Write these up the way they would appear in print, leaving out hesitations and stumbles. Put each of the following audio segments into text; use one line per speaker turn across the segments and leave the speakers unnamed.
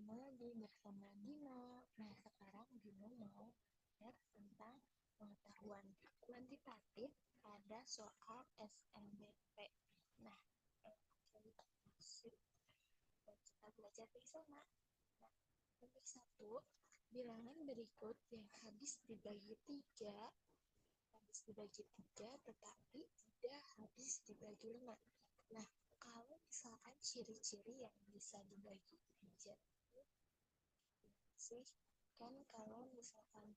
ketemu lagi bersama Dino. Nah, sekarang Dino mau belajar tentang pengetahuan kuantitatif pada soal SNBP. Nah, kita belajar bersama. Nah, nomor 1, bilangan berikut yang habis dibagi 3 tetapi tidak habis dibagi 5. Nah, kalau misalkan ciri-ciri yang bisa dibagi 3 sih, kan kalau misalkan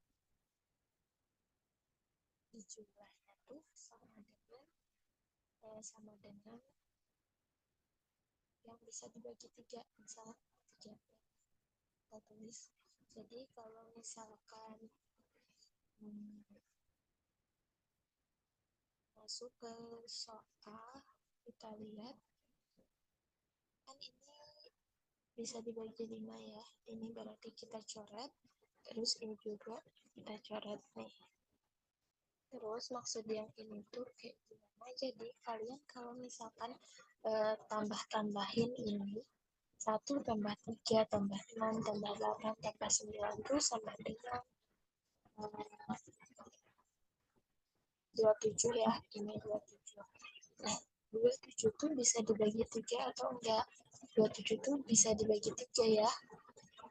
di jumlahnya tuh sama dengan yang bisa dibagi 3, misal 3 kita tulis. Jadi kalau misalkan masuk ke soal, kita lihat kan ini bisa dibagi 5 ya. Ini berarti kita coret, terus ini juga kita coret nih. Terus maksud yang ini tuh kayak gimana? Jadi kalian kalau misalkan tambah-tambahin ini 1 tambah 3 tambah 6 tambah 8 tambah 9 itu sama dengan 27 ya. Ini 27. Nah, 27 tuh bisa dibagi 3 atau enggak? 27 tuh bisa dibagi 3 ya.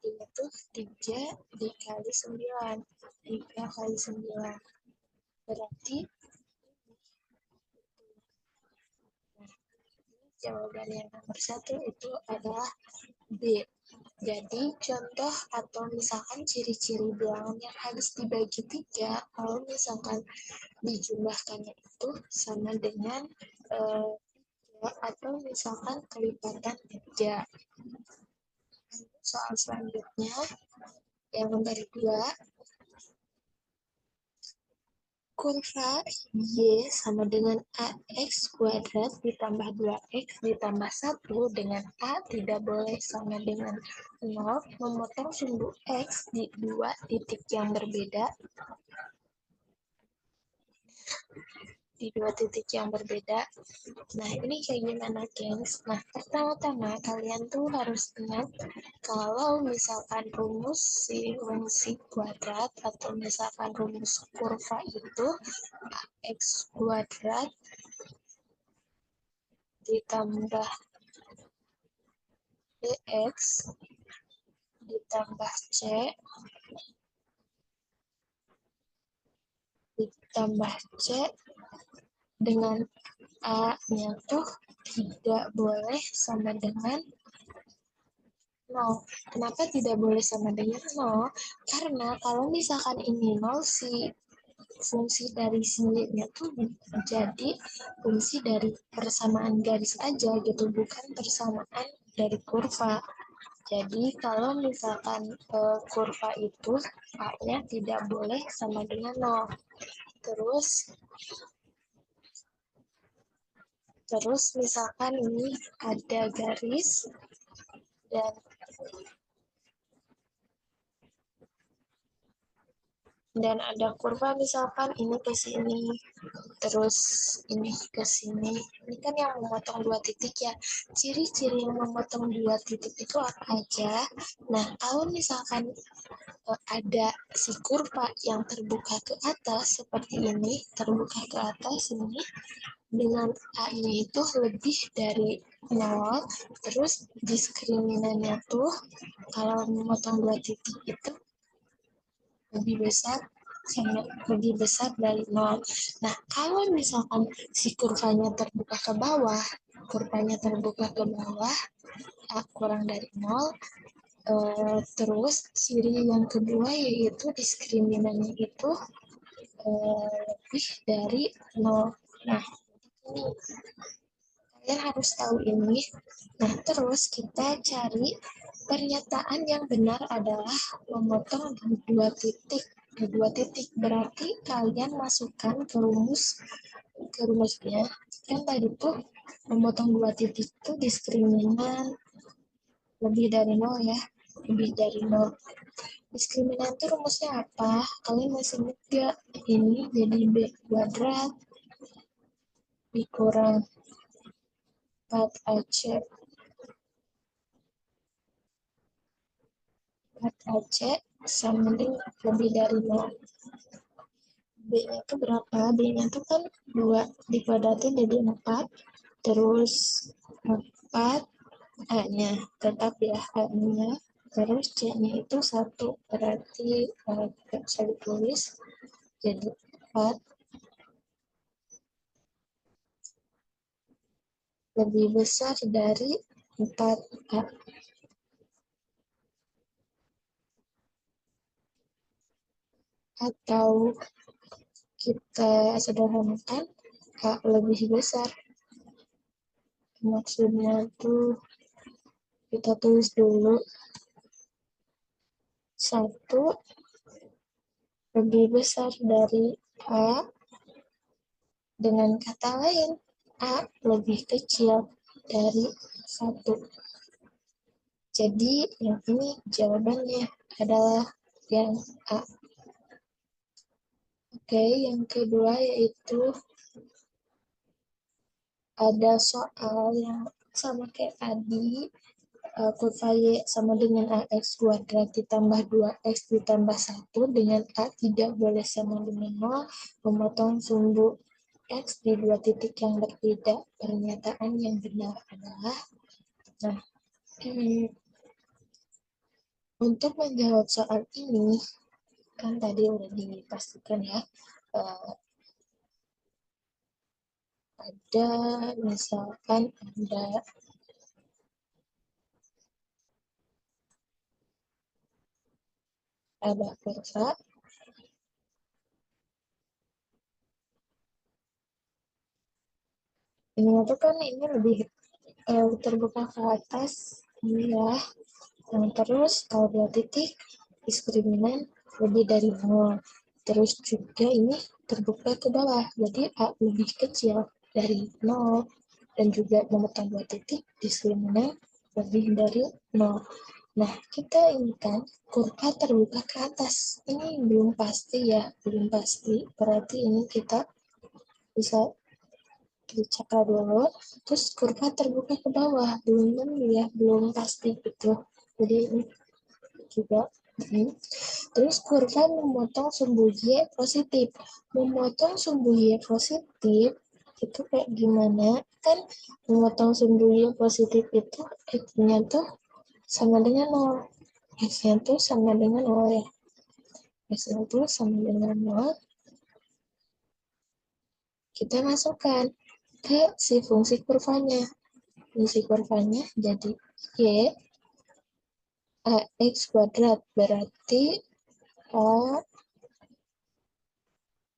Ini tuh 3 dikali 9. 3 kali 9. Berarti jawaban yang nomor 1 itu adalah B. Jadi contoh atau misalkan ciri-ciri bilangan yang harus dibagi 3, kalau misalkan dijumlahkannya itu sama dengan 3 atau misalkan kelipatan 3. Soal selanjutnya yang nomor 2, kurva Y sama dengan AX kuadrat ditambah 2X ditambah 1 dengan A tidak boleh sama dengan 0, memotong sumbu X di 2 titik yang berbeda. Nah, ini kayak gimana, gengs? Nah, pertama-tama kalian tuh harus ingat kalau misalkan rumus fungsi kuadrat atau misalkan rumus kurva itu X kuadrat ditambah dx ditambah c dengan A-nya tuh tidak boleh sama dengan 0. Kenapa tidak boleh sama dengan 0? Karena kalau misalkan ini 0, fungsi dari sininya tuh jadi fungsi dari persamaan garis aja gitu, bukan persamaan dari kurva. Jadi kalau misalkan kurva itu A-nya tidak boleh sama dengan 0. Terus misalkan ini ada garis dan ada kurva, misalkan ini ke sini, terus ini ke sini. Ini kan yang memotong 2 titik ya. Ciri-ciri yang memotong 2 titik itu apa aja? Nah, kalau misalkan ada si kurva yang terbuka ke atas seperti ini, terbuka ke atas ini, dengan A-nya itu lebih dari 0, terus diskriminannya tuh kalau memotong 2 titik itu lebih besar dari 0. Nah, kalau misalkan si kurvanya terbuka ke bawah, kurang dari 0, terus ciri yang kedua yaitu diskriminannya itu lebih dari 0. Nah, ini kalian harus tahu ini. Nah, terus kita cari pernyataan yang benar adalah memotong di 2 titik. Di 2 titik berarti kalian masukkan ke rumusnya. Kan tadi tuh memotong 2 titik itu diskriminan lebih dari 0 ya. Lebih dari 0. Diskriminan itu rumusnya apa? Kalian masih ingat gak? Ini jadi B kuadrat dikurang 4AC 4AC sama dengan lebih dari 0. B-nya itu berapa? B-nya itu kan 2 dipadatin jadi 4. Terus 4 A-nya tetap ya A-nya. Terus C-nya itu 1. Berarti tidak bisa ditulis. Jadi 4 lebih besar dari 4A. Atau kita sederhanakan A lebih besar. Maksudnya tuh kita tulis dulu 1 lebih besar dari A, dengan kata lain A lebih kecil dari 1. Jadi yang ini jawabannya adalah yang A. Oke, yang kedua yaitu ada soal yang sama kayak tadi, kurva Y sama dengan AX kuadrat ditambah 2X ditambah 1 dengan A tidak boleh sama dengan 0, memotong sumbu X di 2 titik yang berbeda. Pernyataan yang benar adalah, nah, untuk menjawab soal ini, kan tadi udah dipastikan ya, ada misalkan ada kurva ini tuh kan ini lebih terbuka ke atas ini ya. Nah, terus kalau 2 titik diskriminan lebih dari 0. Terus juga ini terbuka ke bawah, jadi A lebih kecil dari 0. Dan juga memotong 2 titik diskriminan lebih dari 0. Nah, kita ini kan kurva terbuka ke atas. Ini belum pasti ya, belum pasti. Berarti ini kita bisa dicakar dulu, terus kurva terbuka ke bawah, belum tentu ya, belum pasti gitu. Jadi ini juga terus kurva memotong sumbu Y positif. Memotong sumbu Y positif itu kayak gimana? Kan memotong sumbu Y positif itu X-nya tuh sama dengan 0. X-nya tuh sama dengan 0 ya. X-nya tuh sama dengan 0. Kita masukkan ke si fungsi kurvanya. Fungsi kurvanya jadi Y AX kuadrat berarti A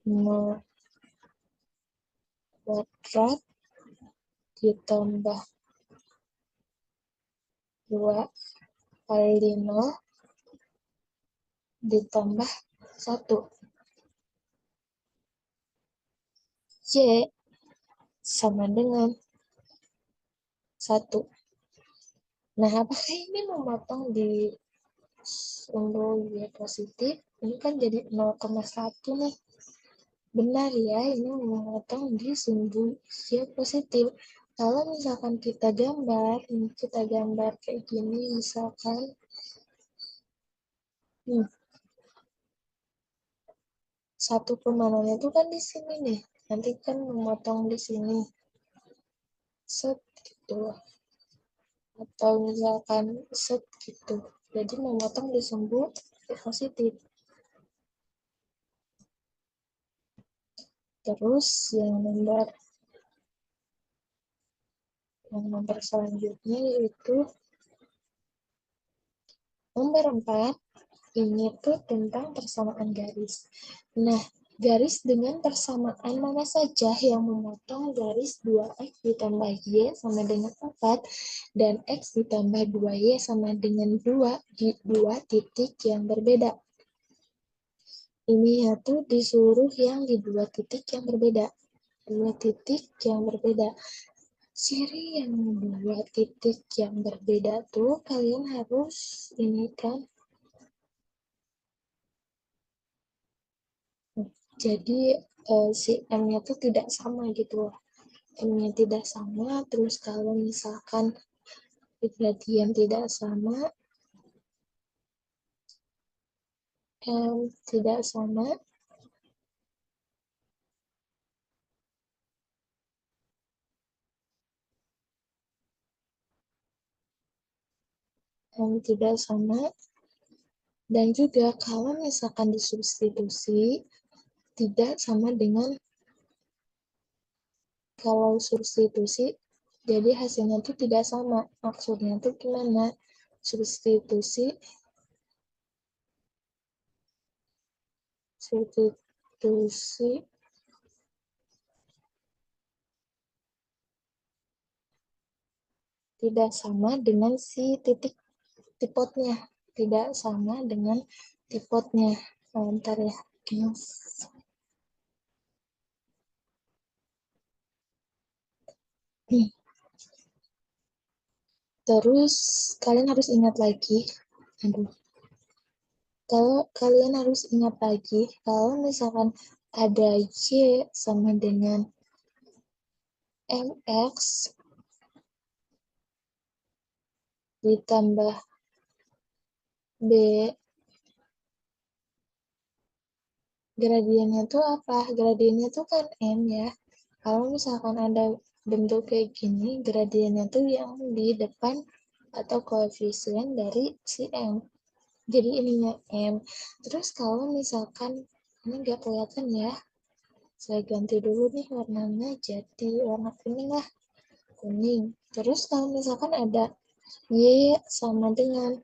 0 kuadrat ditambah 2 kali 0 ditambah 1. Y sama dengan 1. Nah, apakah ini memotong di sumbu Y positif? Ini kan jadi 0,1 nih. Benar ya, ini memotong di sumbu Y positif. Kalau misalkan kita gambar kayak gini, misalkan, satu pemanannya itu kan di sini nih, nanti kan memotong di sini, set gitu, atau misalkan set gitu, jadi memotong di sumbu positif. Terus yang nomor selanjutnya yaitu nomor 4. Ini tuh tentang persamaan garis. Nah, garis dengan persamaan mana saja yang memotong garis 2X ditambah Y sama dengan 4 dan X ditambah 2Y sama dengan 2 di 2 titik yang berbeda. Ini ya tuh disuruh yang di 2 titik yang berbeda. 2 titik yang berbeda. Ciri yang 2 titik yang berbeda tuh kalian harus ini kan. Jadi si M-nya tuh tidak sama gitu. M-nya tidak sama, terus kalau misalkan gradien tidak sama, M tidak sama, M tidak sama, dan juga kalau misalkan disubstitusi, tidak sama dengan kalau substitusi, jadi hasilnya itu tidak sama. Maksudnya itu gimana? Substitusi, substitusi tidak sama dengan si titik tipotnya. Tidak sama dengan tipotnya. Bentar ya. Terus kalian harus ingat lagi. Aduh. Kalau kalian harus ingat lagi, kalau misalkan ada Y sama dengan MX ditambah B, gradiennya tuh apa? Gradiennya tuh kan M ya. Kalau misalkan ada bentuk kayak gini, gradiennya tuh yang di depan atau koefisien dari si M. Jadi ininya M. Terus kalau misalkan, ini nggak kelihatan ya, saya ganti dulu nih warnanya jadi warna kuning lah. Kuning. Terus kalau misalkan ada Y sama dengan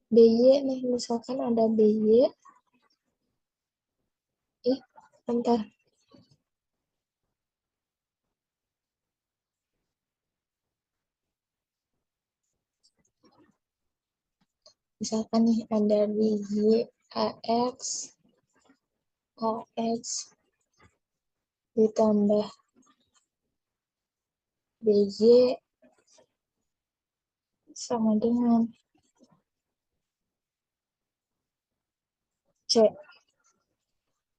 BY nih, misalkan ada BY, bentar, misalkan nih ada BY AX, AX ditambah BY sama dengan C.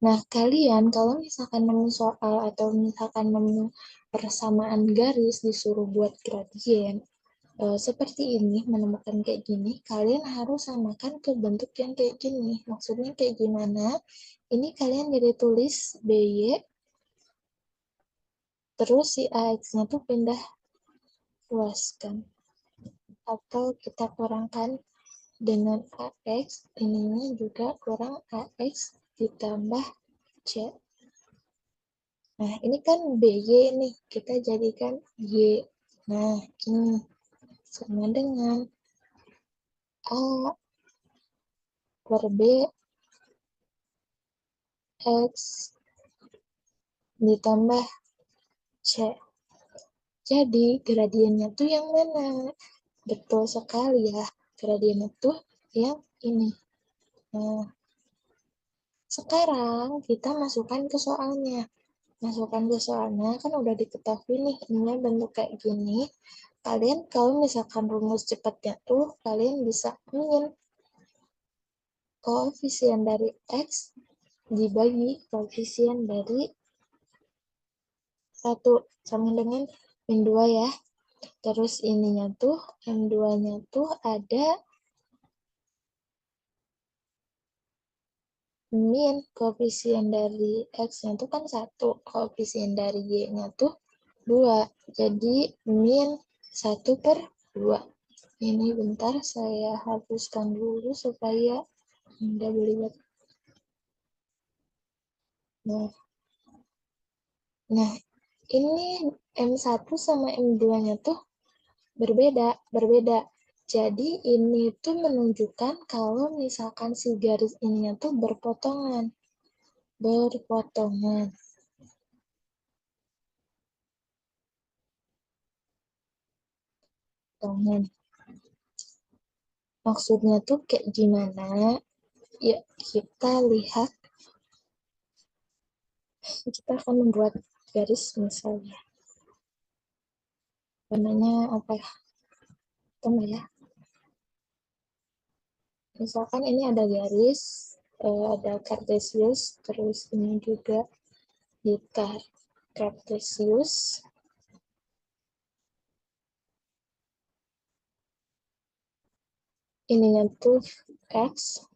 Nah, kalian kalau misalkan nemu soal atau misalkan nemu persamaan garis disuruh buat gradien, seperti ini, menemukan kayak gini, kalian harus samakan ke bentuk yang kayak gini. Maksudnya kayak gimana? Ini kalian jadi tulis BY, terus si AX-nya tuh pindah luaskan. Atau kita kurangkan dengan AX, ininya juga kurang AX ditambah C. Nah, ini kan BY nih, kita jadikan Y. Nah, ini sama dengan A per B X ditambah C. Jadi, gradiennya tuh yang mana? Betul sekali ya, gradiennya tuh yang ini. Nah, sekarang kita masukkan ke soalnya. Masukkan ke soalnya, kan udah diketahui nih, ini bentuk kayak gini. Kalian kalau misalkan rumus cepatnya tuh, kalian bisa ingin koefisien dari X dibagi koefisien dari 1 sama dengan min 2 ya. Terus ininya tuh, M2-nya tuh ada min koefisien dari X-nya tuh kan 1, koefisien dari Y-nya tuh 2. Jadi min 1/2. Ini bentar saya hapuskan dulu supaya Anda lihat. Nah, ini M1 sama M2-nya tuh berbeda. Jadi ini tuh menunjukkan kalau misalkan si garis ininya tuh berpotongan. Berpotongan. Potongan. Maksudnya tuh kayak gimana? Ya, kita lihat. Kita akan membuat garis misalnya. Warnanya apa ya? Tunggu ya. Misalkan ini ada garis. ada Cartesius, terus ini juga di Cartesius. Ininya tuh X,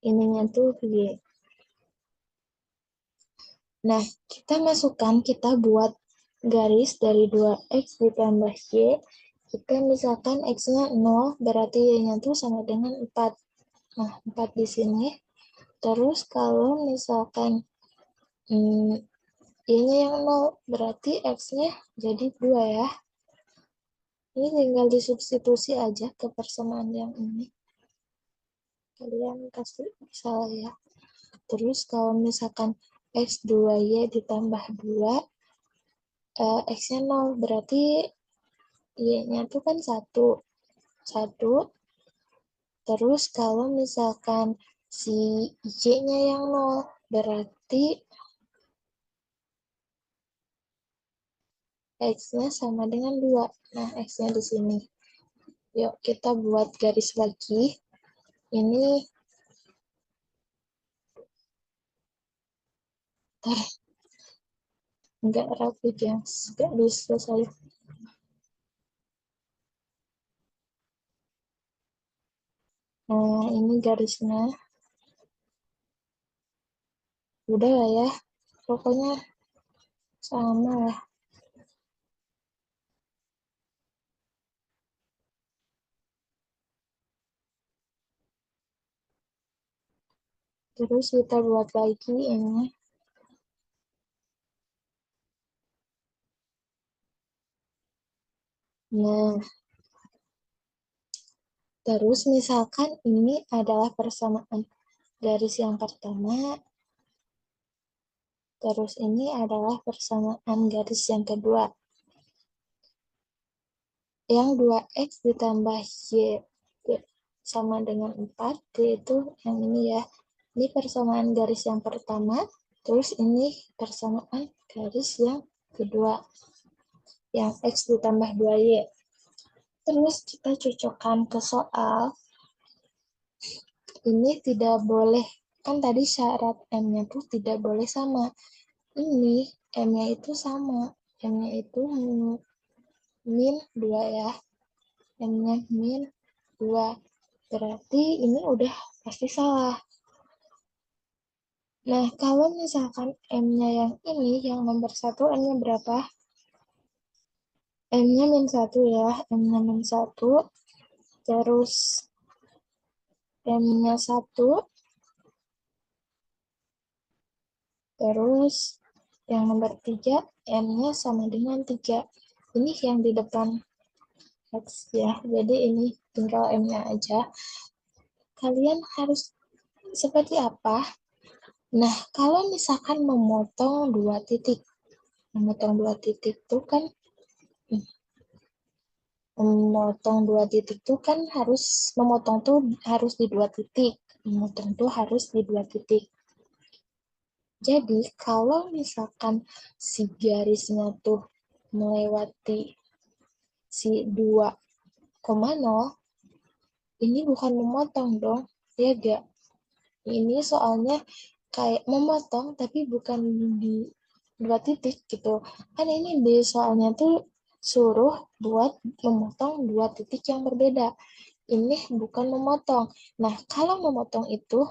ininya tuh Y. Nah, kita buat garis dari 2X ditambah Y. Kita misalkan X-nya 0, berarti Y-nya tuh sama dengan 4. Nah, 4 di sini. Terus kalau misalkan Y-nya yang 0, berarti X-nya jadi 2 ya. Ini tinggal disubstitusi aja ke persamaan yang ini. Kalian kasih salah ya. Terus kalau misalkan X2Y ditambah 2, X-nya 0, berarti Y-nya tuh kan 1. 1. Terus kalau misalkan si Y-nya yang 0, berarti X-nya sama dengan 2. Nah, X-nya di sini. Yuk, kita buat garis lagi. Ini nggak rapi ya, nggak bisa saya. Nah, ini garisnya. Udah lah ya, pokoknya sama lah. Terus kita buat lagi ini. Nah, terus misalkan ini adalah persamaan garis yang pertama, terus ini adalah persamaan garis yang kedua. Yang 2X ditambah Y sama dengan 4, yaitu yang ini ya. Ini persamaan garis yang pertama, terus ini persamaan garis yang kedua. Yang X ditambah 2Y. Terus kita cocokkan ke soal. Ini tidak boleh, kan tadi syarat M-nya tuh tidak boleh sama. Ini M-nya itu sama. M-nya itu min 2 ya. M-nya min 2. Berarti ini udah pasti salah. Nah, kalau misalkan M-nya yang ini, yang nomor 1, M-nya berapa? M-nya min 1 ya. M-nya min 1. Terus M-nya 1. Terus yang nomor 3, M-nya sama dengan 3. Ini yang di depan X ya. Jadi ini tinggal M-nya aja. Kalian harus seperti apa? Nah, kalau misalkan memotong 2 titik. Memotong 2 titik itu kan memotong tuh harus di 2 titik. Memotong tuh harus di 2 titik. Jadi, kalau misalkan si garisnya tuh melewati si 2,0, ini bukan memotong dong, ya gak? Ini soalnya kayak memotong tapi bukan di 2 titik gitu. Kan ini di soalnya tuh suruh buat memotong 2 titik yang berbeda. Ini bukan memotong. Nah, kalau memotong itu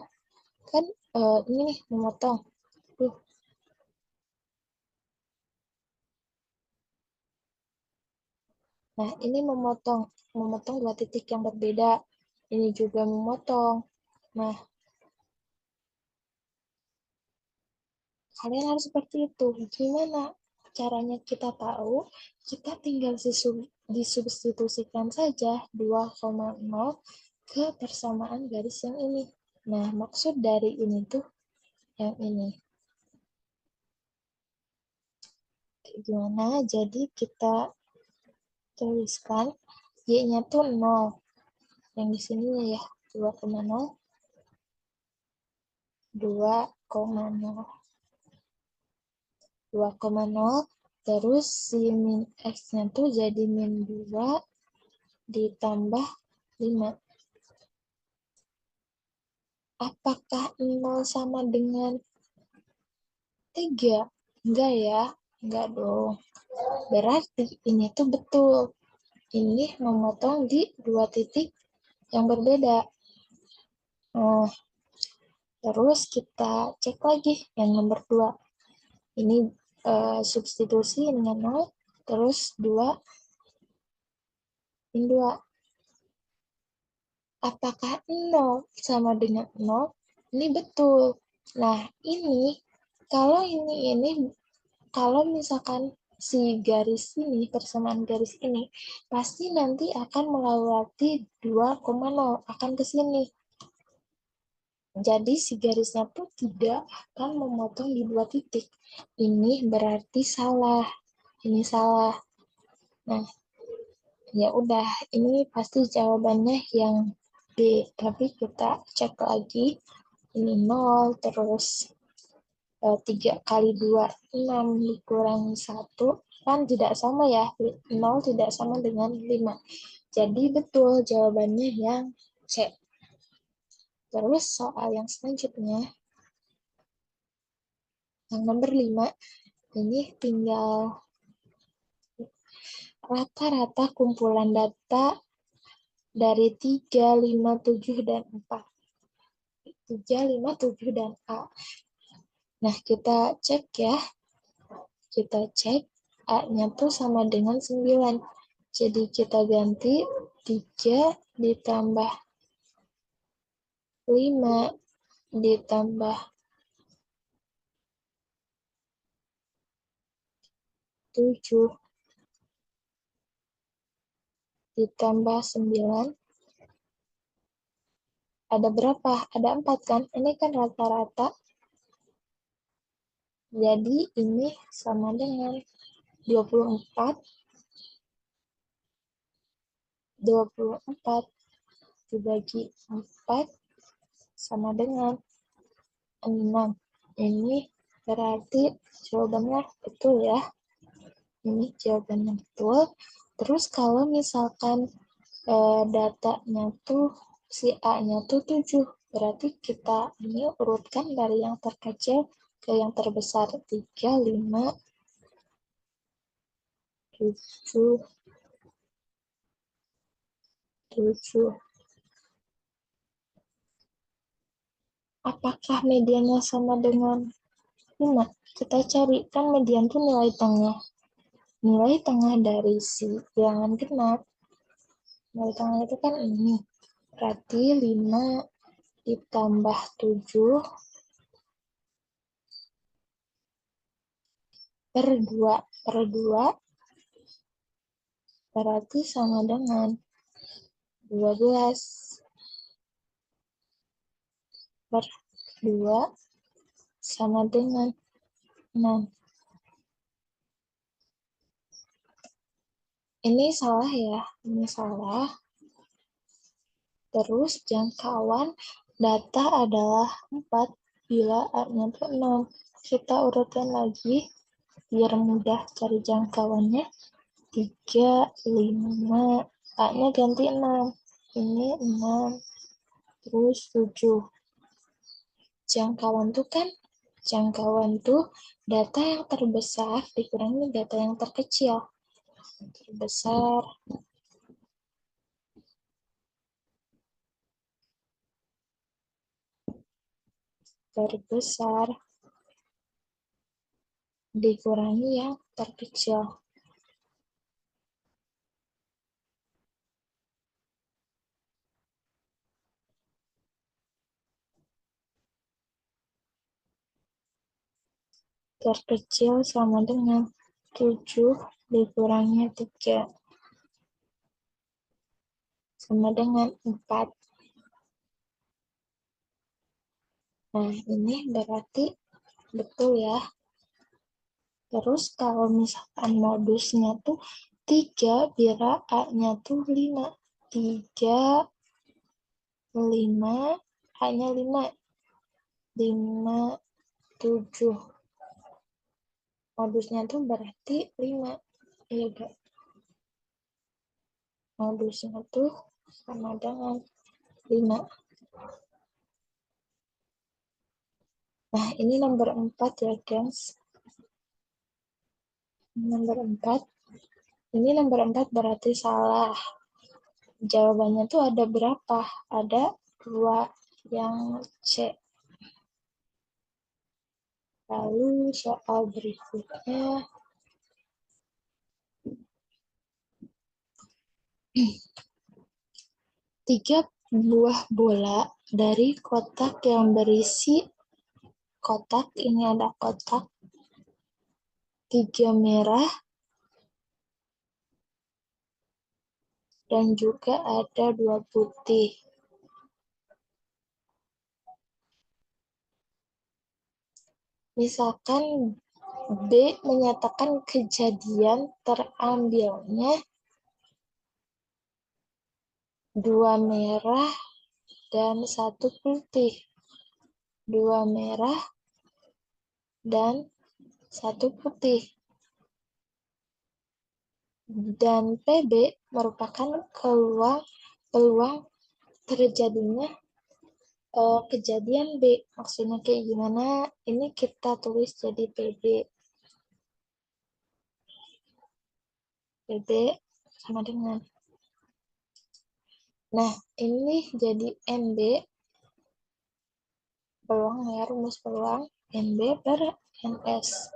kan ini nih memotong. Nah, ini memotong 2 titik yang berbeda. Ini juga memotong. Nah, kalian harus seperti itu. Gimana caranya kita tahu? Kita tinggal disubstitusikan saja 2,0 ke persamaan garis yang ini. Nah, maksud dari ini tuh yang ini. Gimana? Jadi kita tuliskan Y-nya tuh 0. Yang di sini ya 2,0. 2,0. 2,0, terus si min X-nya tuh jadi min 2 ditambah 5. Apakah 0 sama dengan 3? Enggak ya, enggak dong. Berarti ini tuh betul. Ini memotong di dua titik yang berbeda. Nah, terus kita cek lagi yang nomor 2. Ini substitusi dengan 0, terus 2, ini 2. Apakah 0 sama dengan 0? Ini betul. Nah, kalau misalkan si garis ini, persamaan garis ini, pasti nanti akan melewati 2,0, akan ke sini. Jadi si garisnya tuh tidak akan memotong di dua titik. Ini berarti salah. Ini salah. Nah, ya udah, ini pasti jawabannya yang B. Tapi kita cek lagi. Ini 0, terus 3 kali 2, 6 dikurangi 1, kan tidak sama ya, 0 tidak sama dengan 5. Jadi betul jawabannya yang C. Terus soal yang selanjutnya, yang nomor 5, ini tinggal rata-rata kumpulan data dari 3, 5, 7, dan 4. 3, 5, 7, dan A. Nah, kita cek ya. Kita cek A-nya tuh sama dengan 9. Jadi kita ganti 3 ditambah 5 ditambah 7 ditambah 9. Ada berapa? Ada 4 kan? Ini kan rata-rata. Jadi ini sama dengan 24. 24 dibagi 4 sama dengan 6. Ini berarti jawabannya betul ya. Ini jawabannya betul. Terus kalau misalkan datanya tuh si A-nya tuh 7, berarti kita ini urutkan dari yang terkecil ke yang terbesar. 3, 5, 7, 7. Apakah mediannya sama dengan 5? Kita cari, kan median itu nilai tengah. Nilai tengah dari si bilangan genap. Nilai tengah itu kan ini. Berarti 5 ditambah 7 per 2 per 2 berarti sama dengan 12 per 2 sama dengan 6. Ini salah ya, ini salah. Terus jangkauan data adalah 4 bila A-nya itu 6. Kita urutkan lagi biar mudah cari jangkauannya. 3, 5, A-nya ganti 6. Ini 6, terus 7. Jangkauan tuh data yang terbesar dikurangi data yang terkecil. Terbesar dikurangi yang terkecil. Terkecil sama dengan 7 dikurangi 3 sama dengan 4. Nah, ini berarti betul ya. Terus kalau misalkan modusnya tuh 3 bila A-nya tuh 5. 3, 5, A-nya 5. 5, 7. Modusnya tuh berarti 5. Iya, Kak. Modusnya tuh sama dengan 5. Nah, ini nomor 4 ya, gengs. Nomor 4. Ini nomor 4 berarti salah. Jawabannya tuh ada berapa? Ada 2 yang C. Lalu soal berikutnya. Tiga buah bola dari kotak yang berisi kotak. Ini ada kotak. 3 merah. Dan juga ada 2 putih. Misalkan B menyatakan kejadian terambilnya 2 merah dan 1 putih. 2 merah dan 1 putih. Dan PB merupakan peluang terjadinya kejadian B. Maksudnya kayak gimana? Ini kita tulis jadi PB. PB sama dengan. Nah, ini jadi NB. Peluang ya, rumus peluang. NB per NS.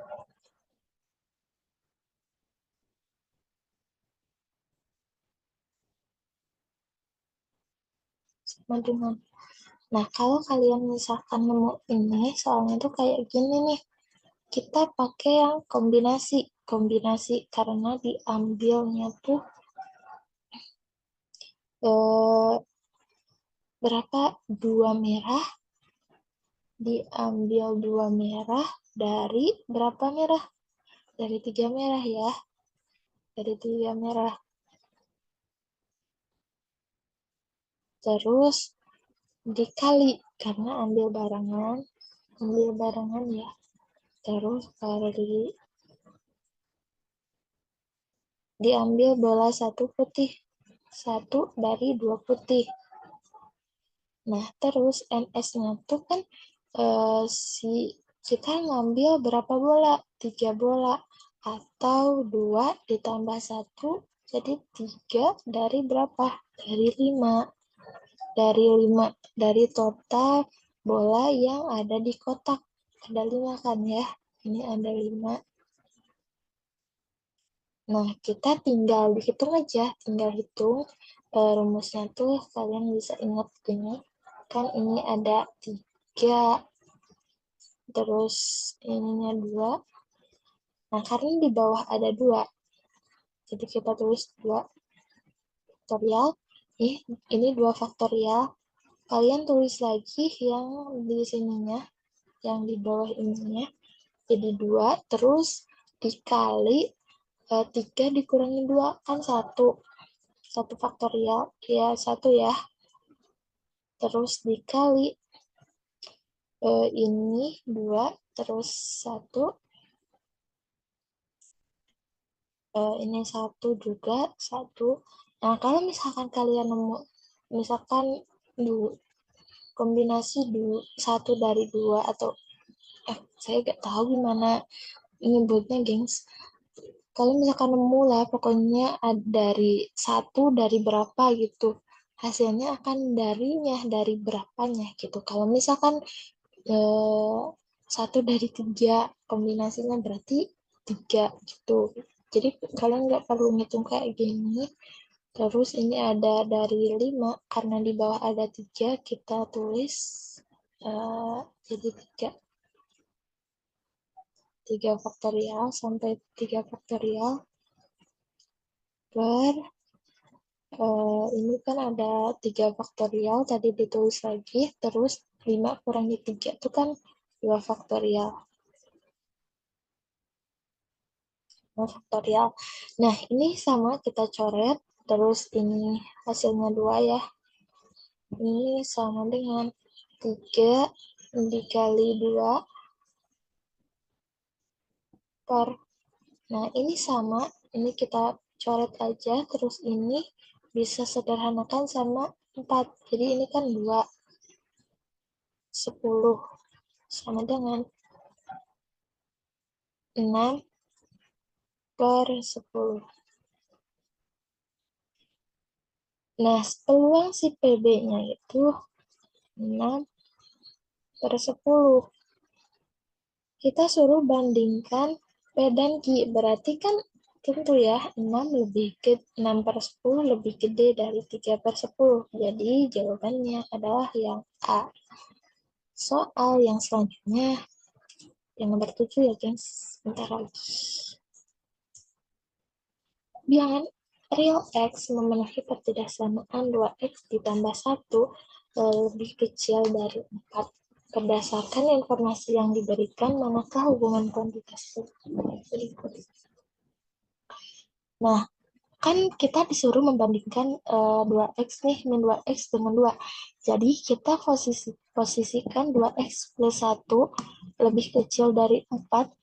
Sama dengan. Nah, kalau kalian misalkan nemu ini, soalnya tuh kayak gini nih. Kita pakai yang kombinasi karena diambilnya tuh berapa? 2 merah, diambil 2 merah dari berapa merah? Dari 3 merah ya. Dari 3 merah. Terus dikali karena ambil barangan ya. Terus kali diambil bola 1 putih. 1 dari 2 putih. Nah, terus NS-nya tuh kan kita ngambil berapa bola? 3 bola. Atau 2 ditambah 1, jadi 3 dari berapa? Dari 5. Dari total bola yang ada di kotak. Ada 5 kan ya? Ini ada 5. Nah, kita tinggal dihitung aja. Tinggal hitung rumusnya tuh kalian bisa ingat gini. Kan ini ada 3, terus ininya 2. Nah, karena di bawah ada 2, jadi kita tulis 2 faktorial. Ini 2 faktorial. Kalian tulis lagi yang di sininya, yang di bawah ininya. Jadi 2, terus dikali 3 dikurangi 2, kan 1. 1 faktorial, ya 1 ya. Terus dikali ini 2, terus 1. Ini 1 juga, 1. Nah, kalau misalkan kalian nemu, misalkan kombinasi 1 dari 2 atau saya gak tahu gimana nyebutnya, gengs. Kalau misalkan nemu lah, pokoknya dari 1 dari berapa gitu. Hasilnya akan dari berapanya gitu. Kalau misalkan 1 dari 3, kombinasinya berarti 3 gitu. Jadi kalian nggak perlu ngitung kayak gini. Terus ini ada dari 5, karena di bawah ada 3, kita tulis jadi 3 faktorial sampai 3 faktorial per ini kan ada 3 faktorial, tadi ditulis lagi, terus 5 kurangi 3 itu kan 2 faktorial. 2 faktorial. Nah, ini sama kita coret, terus ini hasilnya 2 ya. Ini sama dengan 3 dikali 2 per. Nah, ini sama, ini kita coret aja, terus ini bisa sederhanakan sama 4. Jadi ini kan 2, 10. sama dengan 6/10. Nah, peluang si PB-nya itu 6/10. Kita suruh bandingkan P dan Q. Berarti kan tentu ya 6/10 lebih gede dari 3/10. Jadi jawabannya adalah yang A. Soal yang selanjutnya, yang nomor 7 ya, gengs. Bentar lagi. Bilangan real X memenuhi ketidaksamaan 2X ditambah 1 lebih kecil dari 4. Berdasarkan informasi yang diberikan, manakah hubungan kuantitas berikut? Nah, kan kita disuruh membandingkan 2X nih, min 2X dengan 2. Jadi kita posisikan 2X plus 1 lebih kecil dari 4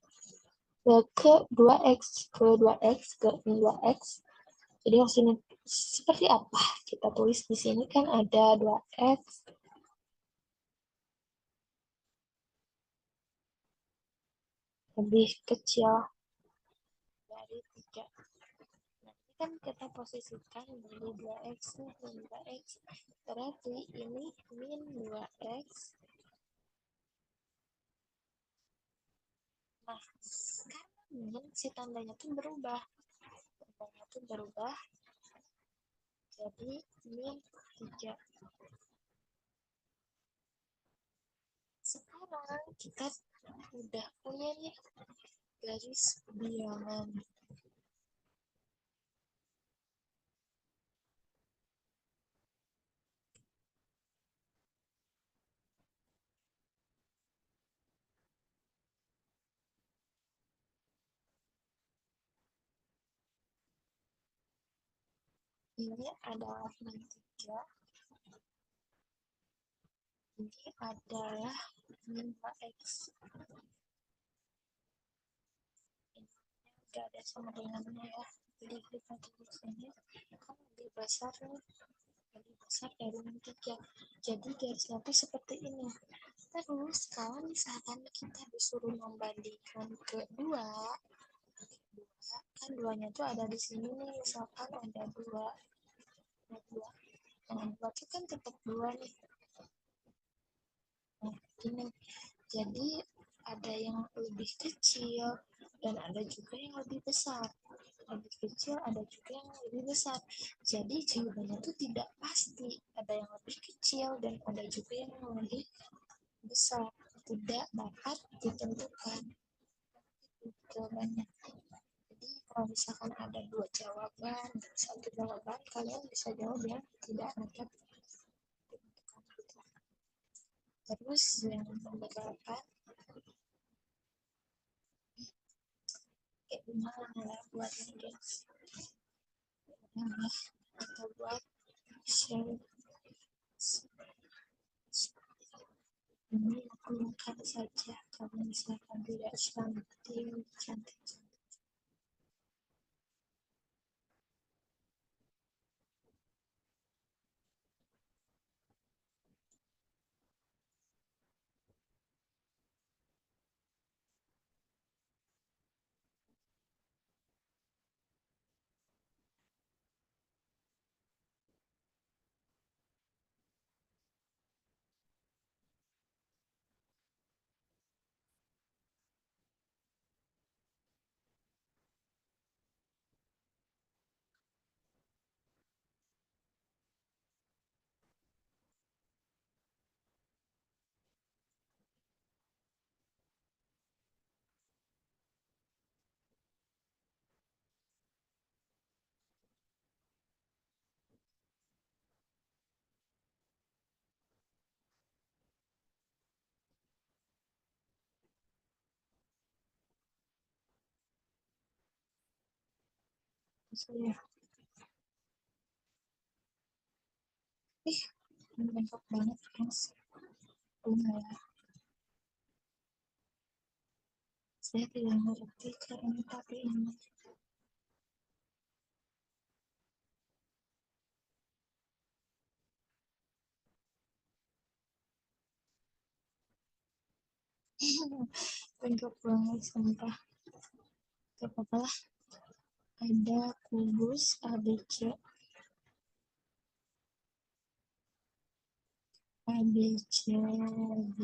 ke 2X, ke min 2X. Jadi yang sini seperti apa? Kita tulis di sini kan ada 2X lebih kecil dari 3. Nanti kan kita posisikan dari 2X nih, min 2X. Berarti ini min 2X. Nah, sekarang min si tandanya tuh berubah. Tandanya tuh berubah jadi min 3. Sekarang kita udah punya nih garis bilangan. Ini adalah min 3. Ini adalah min 2X. Ini gak ada sama dengannya ya. Jadi kita tulis ini kan lebih besar nih. Lebih besar dari min 3. Jadi garisnya tuh seperti ini. Terus kalau misalkan kita disuruh membandingkan kedua, kan duanya tuh ada di sini nih, misalkan ada 2, nah 2. Nah, 2 itu kan tetap 2 nih. Nah, ini. Jadi ada yang lebih kecil dan ada juga yang lebih besar. Lebih kecil ada juga yang lebih besar. Jadi jawabannya itu tidak pasti. Ada yang lebih kecil dan ada juga yang lebih besar. Tidak dapat ditentukan jawabannya. Jadi kalau misalkan ada 2 jawaban, 1 jawaban, kalian bisa jawab yang tidak dapat ditentukan. Terus yang nomor 8, kayak gimana ya buat ini guys, atau buat share ini aku lengkap saja kalau misalkan tidak cantik. Saya ih bengkak banget guys. Ya, saya tidak mengerti cara tapi ini. Enggak banget sumpah. Gak apa-apa lah. Ada kubus ABC, ABC, B,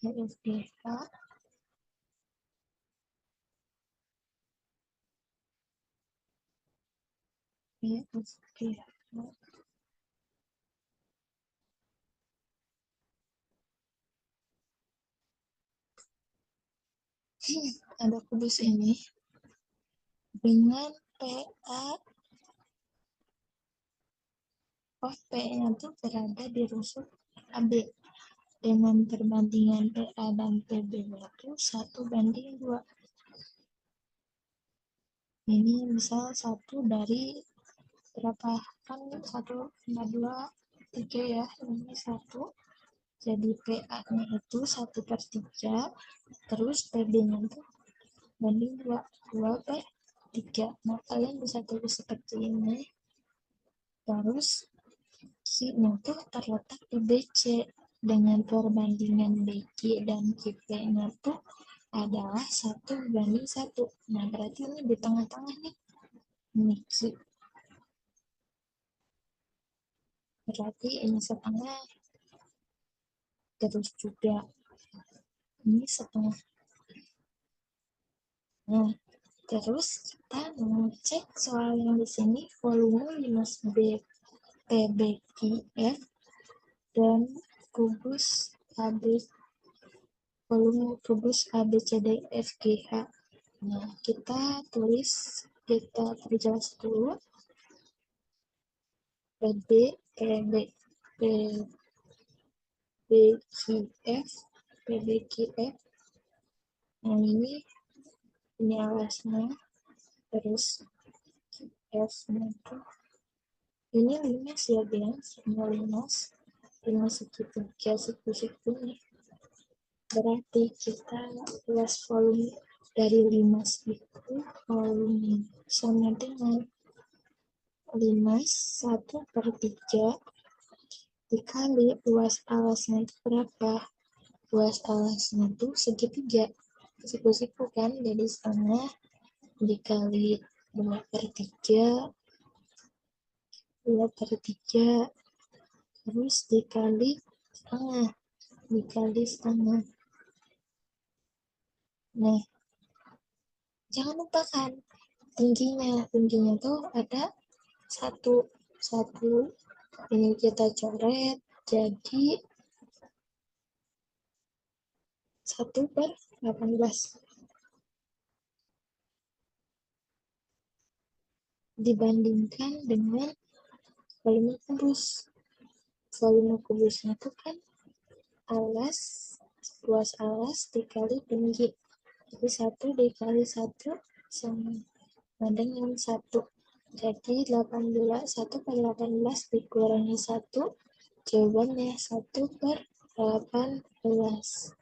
E, F, G, H, E, F, G, H. Ada kubus ini dengan PA, P-nya tuh berada di rusuk AB dengan perbandingan PA dan PB-nya itu 1:2. Ini misal satu dari berapa, kan 1,2, 3 ya, ini satu, jadi PA-nya itu 1/3, terus PB-nya itu banding 2/3. Nah, kalian bisa tulis seperti ini. Terus Q-nya tuh terletak di BC dengan perbandingan BQ dan QP-nya tuh adalah 1:1. Nah, berarti ini di tengah-tengah nih. Ini Q. Berarti ini setengah. Terus juga ini setengah. Nah, terus kita mau cek soal yang di sini volume 5B PBQF dan kubus AB, volume kubus ABCDFGH. Nah, kita tulis, kita perjelas dulu. PB, PB, PBQF, PBQF. Nah, ini alasnya, terus F-nya itu. Ini limas ya, guys. Ini limas segitiga, siku-siku nih. Berarti kita luas volume dari limas itu volume sama dengan limas 1/3 dikali luas alasnya itu berapa? Luas alasnya itu segitiga, siku-siku kan, jadi setengah dikali 2/3, 2/3, terus dikali setengah. Nah, jangan lupakan tingginya tuh ada satu satu ini kita coret jadi 1/18 dibandingkan dengan volume kubusnya itu kan alas, luas alas dikali tinggi, jadi 1 dikali 1 sama dengan 1, jadi 1/18 dikurangi 1, jawabannya 1/18.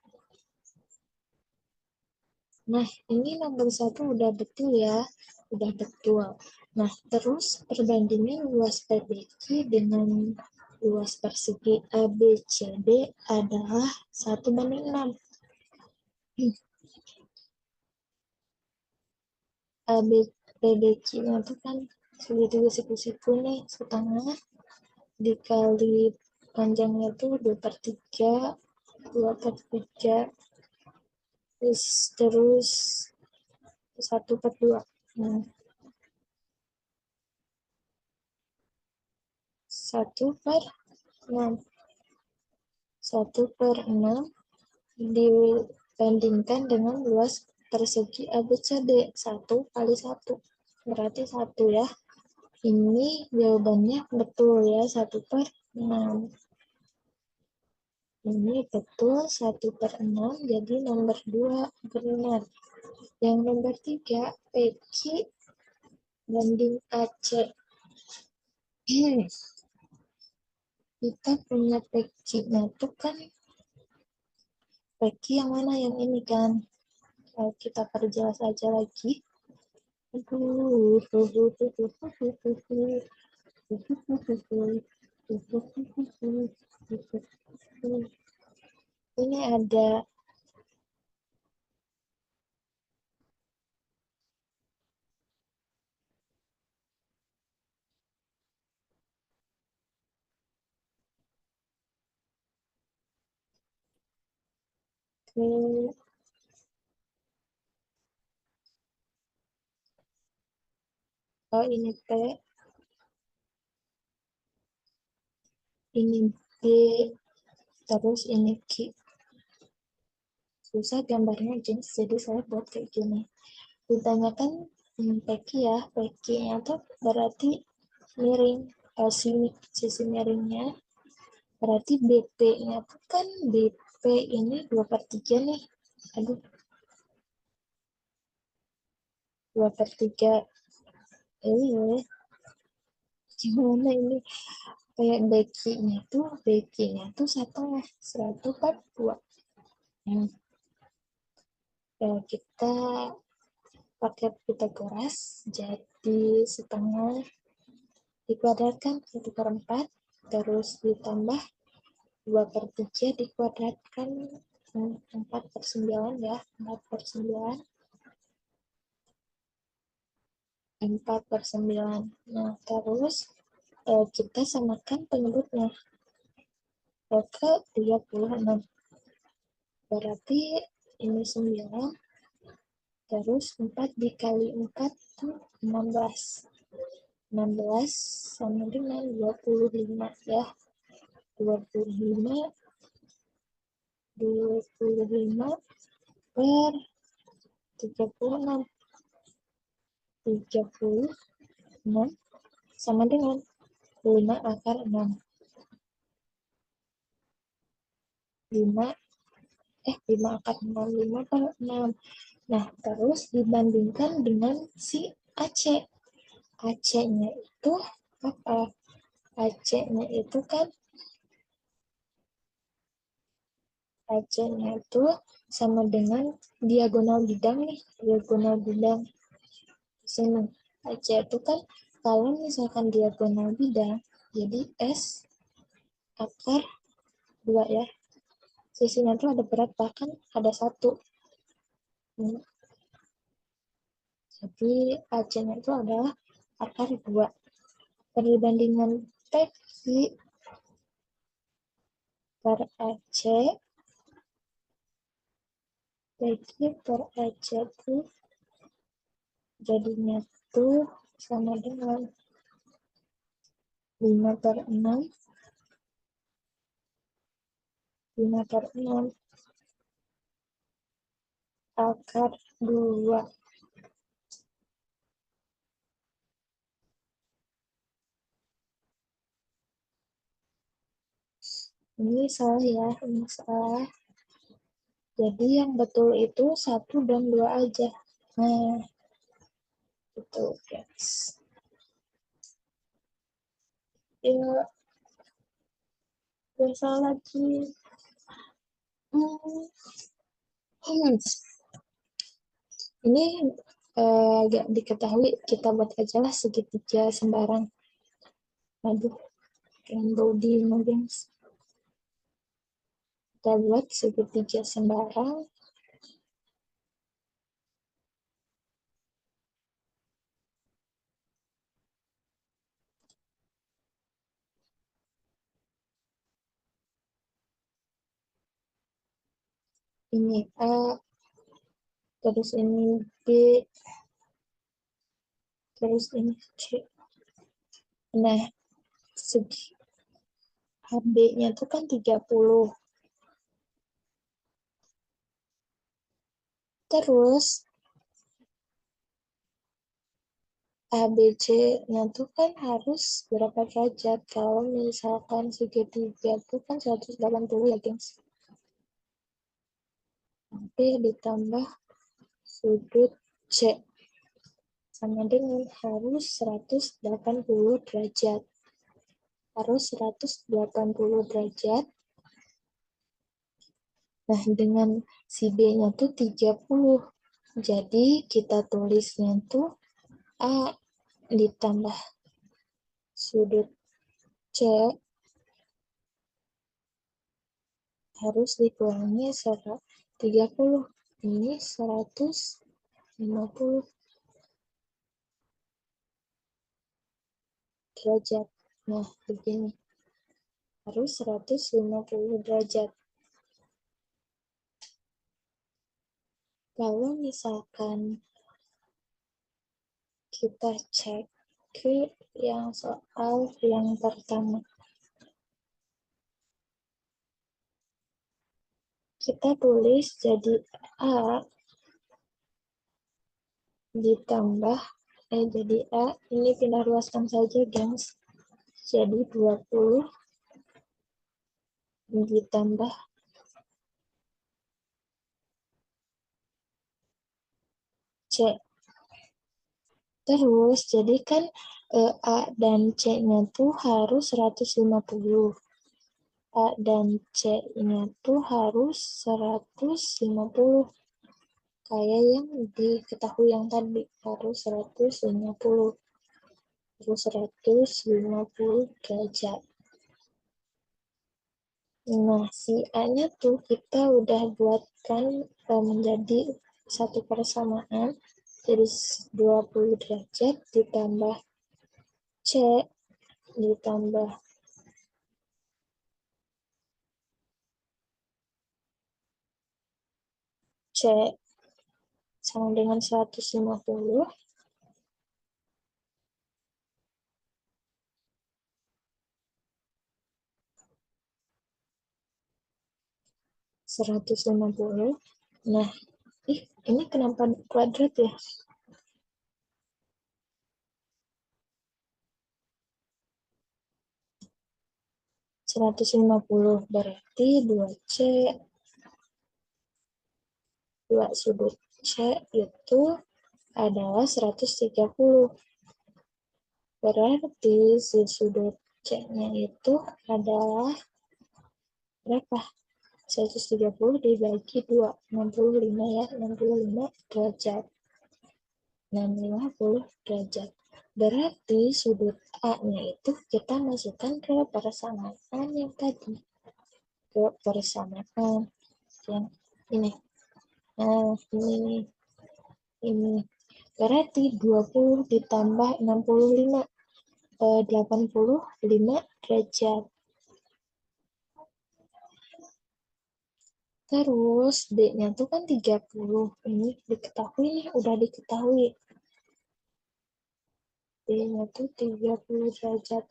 Nah, ini nomor 1 udah betul ya, udah betul. Nah, terus perbandingan luas PBQ dengan luas persegi ABCD adalah 1:6. PBQ-nya itu kan segitiga siku-siku nih, setengah dikali panjangnya tuh 2/3, 2/3, terus 1/2. Nah, 1/6. 1/6 dibandingkan dengan luas persegi ABCD, 1 kali 1. Berarti 1 ya. Ini jawabannya betul ya, 1/6. Ini betul 1/6, jadi nomor 2 benar. Yang nomor 3, PQ banding AC. Kita punya PQ-nya itu kan, PQ yang mana, yang ini kan. Kita perjelas aja lagi. Ini ada. Oke. Oh, ini T, ini B, terus ini Q. Susah gambarnya, James, jadi saya buat kayak gini. Ditanyakan PQ ya, PQ-nya tuh berarti miring, sisi miringnya, berarti BP-nya tuh kan BP ini 2/3 nih. Aduh, 2/3. Gimana ini? Kayak BQ-nya tuh 1/1/2. Hmm. Ya, kita pakai Pitagoras, jadi setengah dikuadratkan 1/4, terus ditambah 2/3 dikuadratkan 4/9 ya, 4/9, 4/9. Nah, terus kita samakan penyebutnya ke 36. Berarti ini 9, terus 4 dikali 4 itu 16. 16 sama dengan 25 ya. 25 25 per 36. 36 sama dengan 5/6. 5 5/6, 5/6. Nah, terus dibandingkan dengan si AC. AC-nya itu apa? AC-nya itu kan AC-nya itu sama dengan diagonal bidang nih, diagonal bidang di sini. AC itu kan kalau misalkan diagonal bidang, jadi S akar 2 ya. Sisinya tuh ada berapa? Kan ada 1. Jadi AC-nya itu adalah akar 2. Perbandingan PQ per AC, PQ per AC itu jadinya tuh sama dengan 5/6, 5/6 akar 2. Ini salah ya, ini salah. Jadi yang betul itu 1 dan 2 aja. Nah, itu guys. Ya, biasa lagi. Hmm. Ini agak diketahui, kita buat aja lah segitiga sembarang. Aduh, keren body guys. Kita buat segitiga sembarang. Ini A, terus ini B, terus ini C. Nah, segi HB-nya itu kan 30. Terus ABC-nya tuh kan harus berapa derajat? Kalau misalkan segitiga itu kan 180 ya, gengs. B ditambah sudut C sama dengan harus 180 derajat. Harus 180 derajat. Nah, dengan si B-nya tuh 30. Jadi, kita tulisnya tuh A ditambah sudut C harus dikurangi 30. Ini 150 derajat. Nah, begini. Harus 150 derajat. Kalau misalkan kita cek ke yang soal yang pertama. Kita tulis jadi A ditambah jadi A ini pindah ruaskan saja, gengs. Jadi 20 ditambah C. Terus jadi kan A dan C-nya tuh harus 150. A dan C-nya tuh harus 150. Kayak yang diketahui yang tadi harus 150. Terus 150 derajat. Nah, si A-nya tuh kita udah buatkan menjadi satu persamaan. Jadi 20 derajat ditambah C ditambah C sama dengan 150. 150. Nah, ini kenapa kuadrat ya? 150 berarti 2C, 2 sudut C itu adalah 130. Berarti si sudut C-nya itu adalah berapa? 130 dibagi 2, 65 ya, 65 derajat. 650 derajat. Berarti sudut A-nya itu kita masukkan ke persamaan yang tadi. Ke persamaan yang ini. Nah, ini. Berarti 20 ditambah 65, 85 derajat. Terus B-nya tuh kan 30. Ini diketahui nih, udah diketahui. B-nya tuh 30 derajat.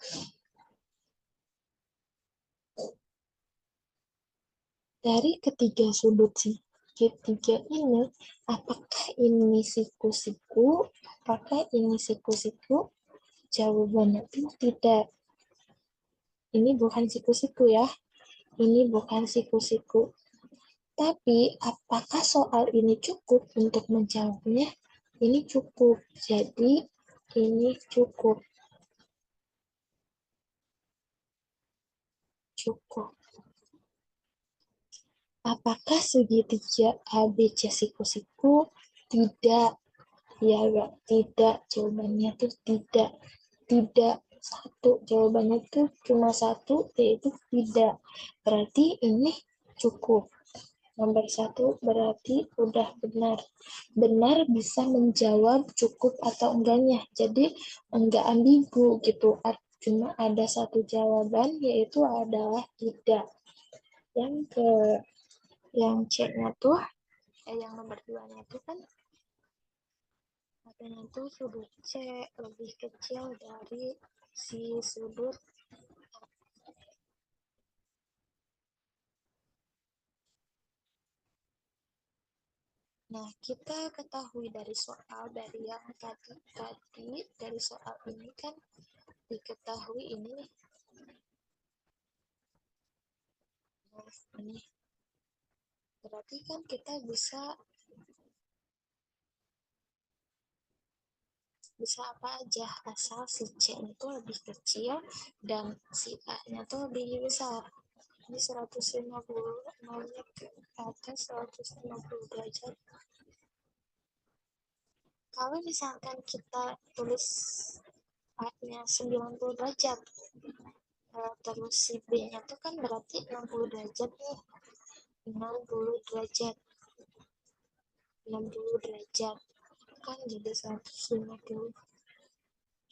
Dari ketiga sudut segitiga ini, apakah ini siku-siku? Apakah ini siku-siku? Jawabannya itu tidak. Ini bukan siku-siku ya. Ini bukan siku-siku. Tapi apakah soal ini cukup untuk menjawabnya? Ini cukup. Jadi ini cukup. Cukup. Apakah segitiga ABC siku-siku? Tidak. Ya, enggak. Tidak. Jawabannya tuh tidak. Tidak. Satu. Jawabannya tuh cuma satu, yaitu tidak. Berarti ini cukup. Nomor 1 berarti udah benar. Benar bisa menjawab cukup atau enggaknya. Jadi enggak ambigu gitu. Cuma ada satu jawaban, yaitu adalah tidak. Yang ke yang C-nya tuh, yang nomor 2-nya tuh kan katanya tuh sudut C lebih kecil dari si sudut. Nah, kita ketahui dari soal dari yang tadi dari soal ini kan diketahui ini nih. Nah, ini berarti kan kita bisa apa aja asal si C itu lebih kecil dan si A-nya tuh lebih besar. Ini 150 nolnya ke atas 150 derajat. Kalau misalkan kita tulis A-nya 90 derajat, terus si B-nya tuh kan berarti 60 derajat nih. 60 derajat. 60 derajat kan jadi 150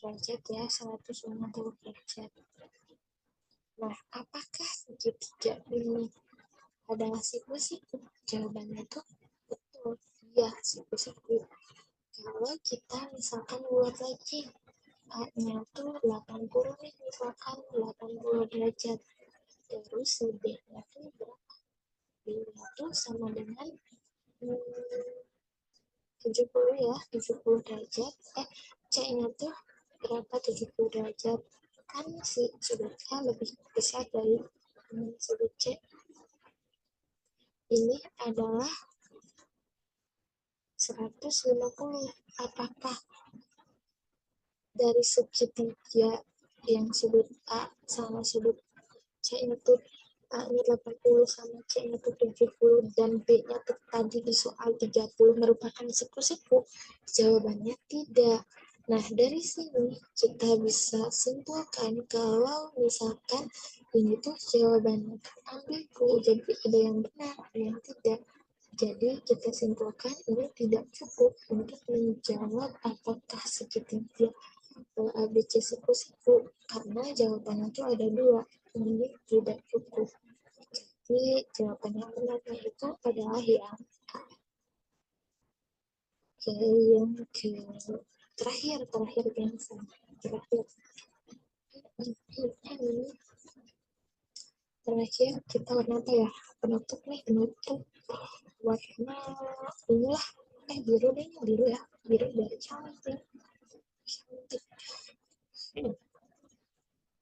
derajat ya, 150 derajat. Nah, apakah segitiga ini adalah siku-siku? Jawabannya itu betul, iya siku-siku. Kalau kita misalkan buat lagi A-nya tuh 80 nih, misalkan 80 derajat. Terus B-nya tuh berapa? B-nya tuh sama dengan 70 ya, 70 derajat. C-nya tuh berapa? 70 derajat. Kan si sudut A lebih besar dari sudut C. Ini adalah 150. Apakah dari segitiga yang sudut A sama sudut C itu A-nya 80 sama C-nya itu 70 dan B-nya tadi di soal 30 merupakan siku-siku? Jawabannya tidak. Nah, dari sini kita bisa simpulkan kalau misalkan ini tuh jawabannya ambigu, jadi ada yang benar, ada yang tidak. Jadi kita simpulkan ini tidak cukup untuk menjawab apakah segitiga ABC siku-siku, karena jawabannya itu ada dua, ini tidak cukup. Jadi jawaban yang benarnya itu adalah yang A. Oke, yang ke terakhir yang terakhir kita warna apa ya, penutup warna inilah biru deh, biru ya, biru dari cantik.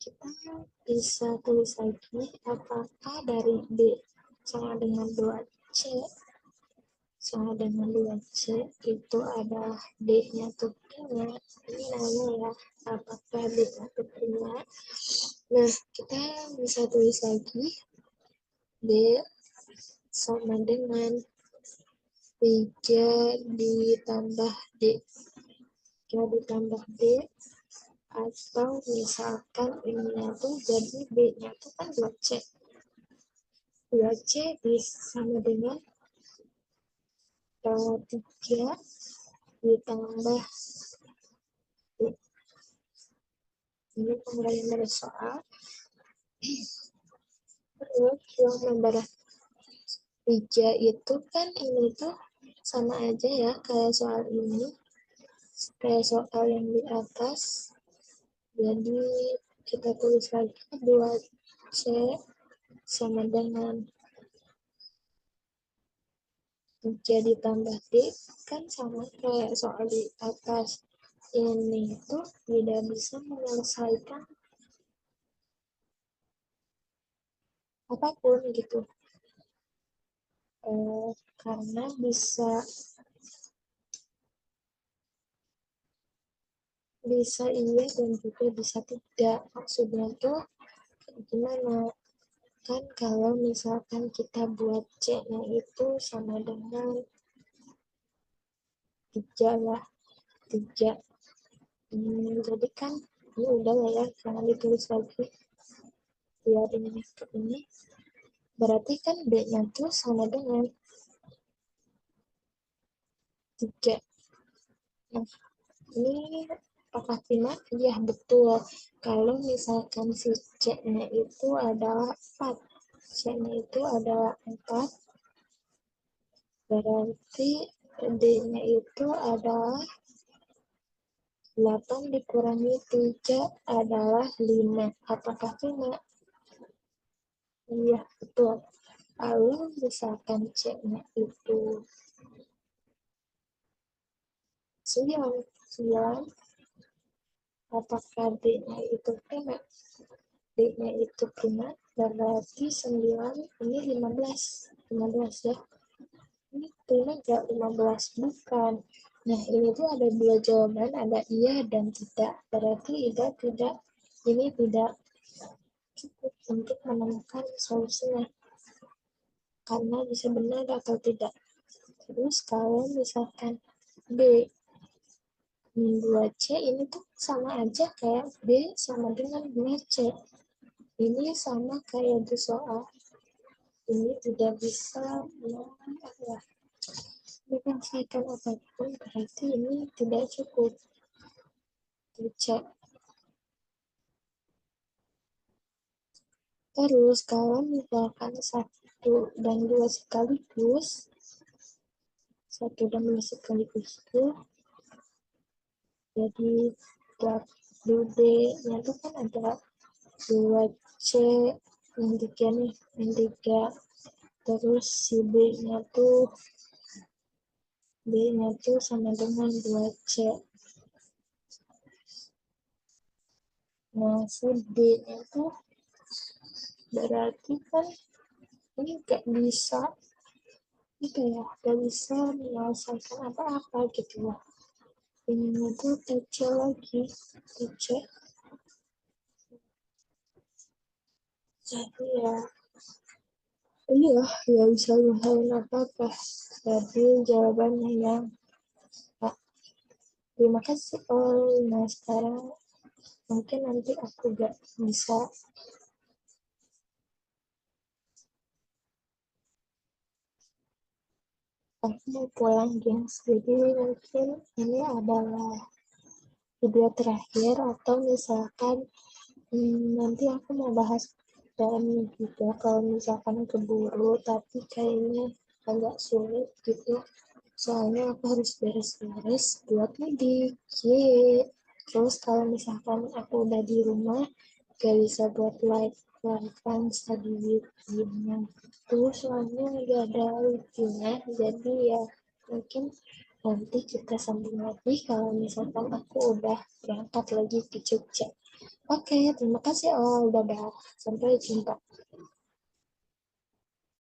Kita bisa tulis lagi apakah dari B sama dengan 2C sama dengan 2C itu adalah D-nya tuh prima. Ini namanya ya, apakah D-nya tuh prima. Nah, kita bisa tulis lagi D sama dengan 3 ditambah D. 3 ditambah D, atau misalkan ini tuh jadi B-nya tuh kan 2C. 2C sama dengan 3 ditambah D. Ini pengembalian dari soal. Terus yang nomor 3 itu kan ini tuh sama aja ya kayak soal ini, kayak soal yang di atas. Jadi kita tulis lagi 2C sama dengan 3 ditambah D, kan sama kayak soal di atas. Ini tuh tidak bisa menyelesaikan apapun gitu, karena bisa iya dan juga bisa tidak. Maksudnya tuh gimana, kan kalau misalkan kita buat C-nya itu sama dengan 3 ya, 3. Jadi kan ini udah lah ya, jangan ditulis lagi biar ini berarti kan B-nya tuh sama dengan 3. Nah, ini apakah prima? Iya, betul. Kalau misalkan si C-nya itu adalah 4. C-nya itu adalah 4. Berarti D-nya itu adalah 8 dikurangi 3 adalah 5. Apakah prima? Iya, betul. Lalu misalkan C-nya itu 9, apakah D-nya itu prima? D-nya itu prima, berarti 9 ini 15 ya. Ini prima enggak 15? Bukan. Nah, ini tuh ada dua jawaban, ada iya dan tidak. Berarti tidak, ini tidak cukup untuk menemukan solusinya, karena bisa benar atau tidak. Terus kalau misalkan B 2C ini tuh sama aja kayak B sama dengan 2C. Ini sama kayak di soal ini tidak bisa menyelesaikan apapun, berarti ini tidak cukup. Dicek. Terus kalau misalkan satu dan dua sekaligus itu jadi WD-nya itu kan ada 2C yang tiga nih, yang tiga. Terus si B-nya tuh sama dengan 2C. Nah, si D-nya tuh berarti kan ini gak bisa menyelesaikan apa-apa gitu loh. Ini tuh TC lagi, TC. Jadi ya, iya, ya bisa lupain apa-apa. Jadi jawabannya yang A. Terima kasih. Nah sekarang mungkin nanti aku gak bisa. Aku mau pulang, gengs. Jadi mungkin ini adalah video terakhir atau misalkan nanti aku mau bahas PM juga kalau misalkan keburu, tapi kayaknya agak sulit gitu. Soalnya aku harus beres-beres buat mudik. Terus kalau misalkan aku udah di rumah, gak bisa buat live study weeknya. Terus soalnya gak ada weeknya, jadi ya mungkin nanti kita sambung lagi kalau misalkan aku udah berangkat lagi ke Jogja. Oke, terima kasih all. Dadah. Sampai jumpa.